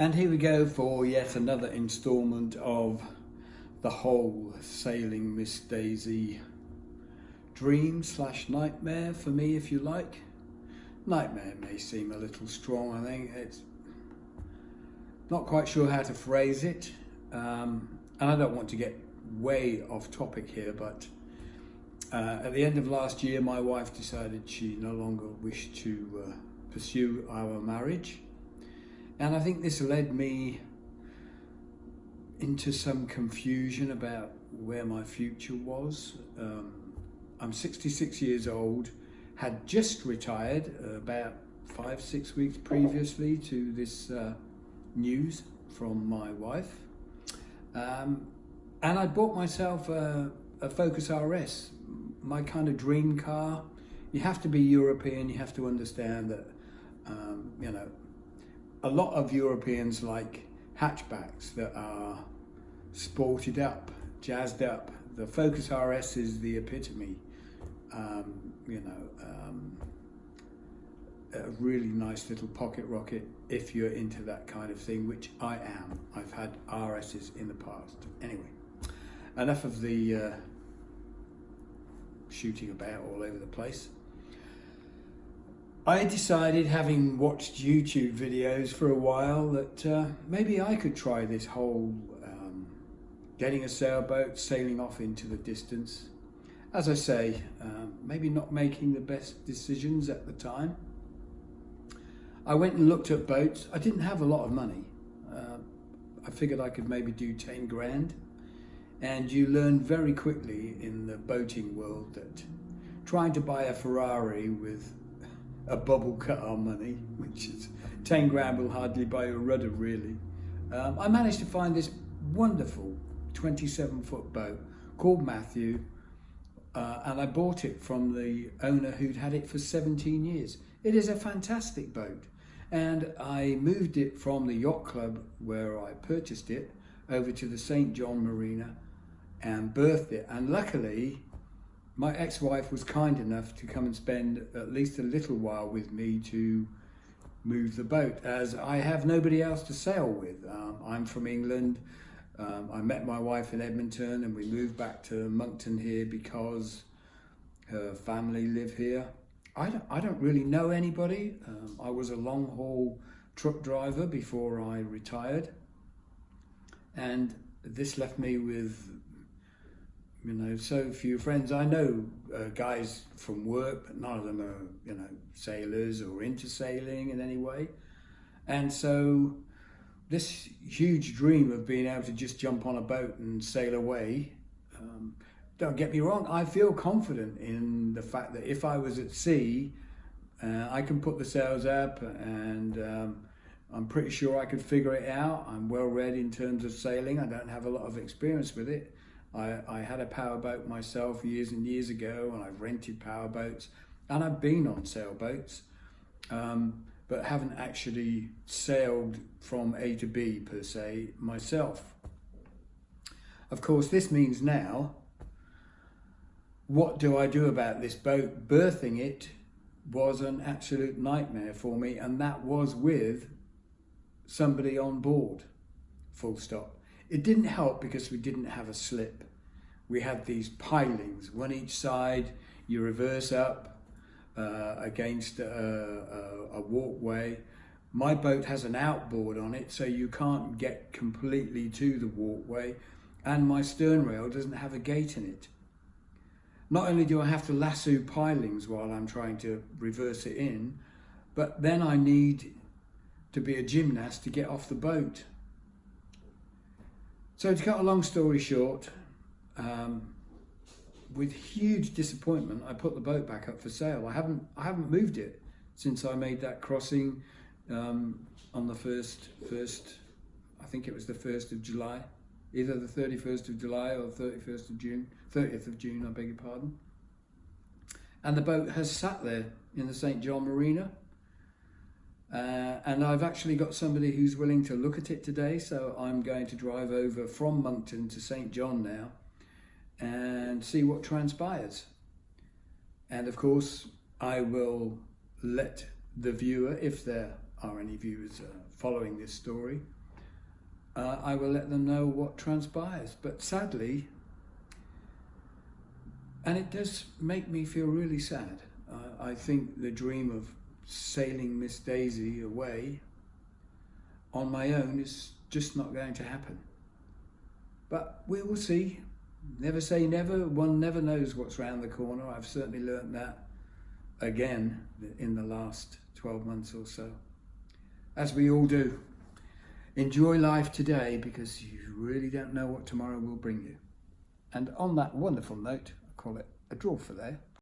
And here we go for yet another instalment of the whole Sailing Miss Daisy dream / nightmare for me, if you like. Nightmare may seem a little strong, I think. It's not quite sure how to phrase it. And I don't want to get way off topic here, but at the end of last year, my wife decided she no longer wished to pursue our marriage. And I think this led me into some confusion about where my future was. I'm 66 years old, had just retired about 5-6 weeks previously to this news from my wife. And I bought myself a Focus RS, my kind of dream car. You have to be European, you have to understand that, a lot of Europeans like hatchbacks that are sported up, jazzed up. The Focus RS is the epitome. A really nice little pocket rocket if you're into that kind of thing, which I am. I've had RSs in the past. Anyway, enough of the shooting about all over the place. I decided, having watched YouTube videos for a while, that maybe I could try this whole getting a sailboat, sailing off into the distance. As I say, maybe not making the best decisions at the time. I went and looked at boats. I didn't have a lot of money. I figured I could maybe do 10 grand. And you learn very quickly in the boating world that trying to buy a Ferrari with a bubble car money, which is 10 grand, will hardly buy a rudder really. I managed to find this wonderful 27-foot boat called Matthew, and I bought it from the owner who'd had it for 17 years. It is a fantastic boat, and I moved it from the yacht club where I purchased it over to the St. John Marina and berthed it, and luckily my ex-wife was kind enough to come and spend at least a little while with me to move the boat, as I have nobody else to sail with. I'm from England. I met my wife in Edmonton and we moved back to Moncton here because her family live here. I don't really know anybody. I was a long-haul truck driver before I retired, and this left me with so few friends. I know guys from work, but none of them are, sailors or into sailing in any way. And so this huge dream of being able to just jump on a boat and sail away, don't get me wrong, I feel confident in the fact that if I was at sea, I can put the sails up, and I'm pretty sure I could figure it out. I'm well read in terms of sailing. I don't have a lot of experience with it. I had a powerboat myself years and years ago, and I've rented powerboats, and I've been on sailboats, but haven't actually sailed from A to B per se myself. Of course, this means now, what do I do about this boat? Berthing it was an absolute nightmare for me, and that was with somebody on board, full stop. It didn't help because we didn't have a slip. We had these pilings, one each side. You reverse up against a walkway. My boat has an outboard on it, so you can't get completely to the walkway, and my stern rail doesn't have a gate in it. Not only do I have to lasso pilings while I'm trying to reverse it in, but then I need to be a gymnast to get off the boat. So to cut a long story short, with huge disappointment, I put the boat back up for sale. I haven't moved it since I made that crossing on the first. I think it was the 1st of July, either the 31st of July or the 31st of June, 30th of June, I beg your pardon. And the boat has sat there in the St. John Marina. And I've actually got somebody who's willing to look at it today, so I'm going to drive over from Moncton to St. John now and see what transpires. And of course, I will let the viewer, if there are any viewers following this story, I will let them know what transpires. But sadly, and it does make me feel really sad, I think the dream of sailing Miss Daisy away on my own is just not going to happen. But we will see. Never say never. One never knows what's round the corner. I've certainly learnt that again in the last 12 months or so. As we all do. Enjoy life today, because you really don't know what tomorrow will bring you. And on that wonderful note, I call it a draw for there.